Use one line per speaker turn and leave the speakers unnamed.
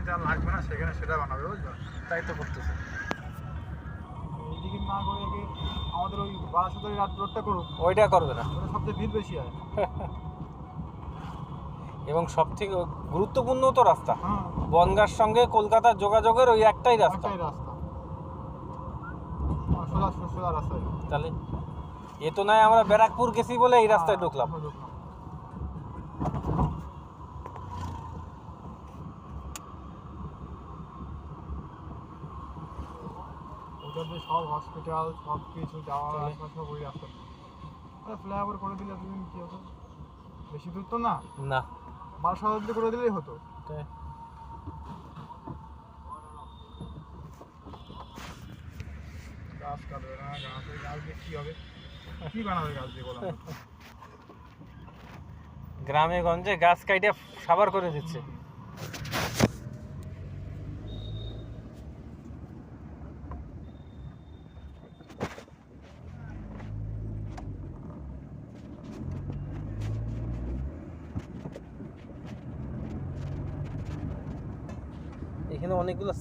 যেটা লাগবে না সেখানে সেটা বানাবে, বুঝছো?
তাই তো করতেছে।
এইদিকে না করে আগে আমাদের ওই বারাসাতের রোডটা করুক।
ওইটা করবে না।
ওটা সবচেয়ে ভিড় বেশি হয়।
এবং সব থেকে গুরুত্বপূর্ণ তো রাস্তা,
হ্যাঁ,
বনগাঁর সঙ্গে কলকাতার যোগাযোগের ওই একটাই রাস্তা।
একটাই রাস্তা, সোজা সোজা রাস্তা।
তাহলে এ তো নয় আমরা ব্যারাকপুর গেছি বলে এই রাস্তায় ঢুকলাম।
ওটা দিয়ে সব হসপিটাল সব কিছু যাওয়া আসা সব ওই রাস্তা। ফ্লাইওভার করে দিলে তুমি কি হতো, বেশি দূর তো না,
না
বারাসাত দিয়ে করে দিলেই হতো। গাছ কাটবে না, গাছ দিয়ে কি হবে, কি বানাবে গাছ দিয়ে বলো?
গ্রামে গঞ্জে গাছ কাইটে সাবার করে দিচ্ছে। এখানে অনেকগুলো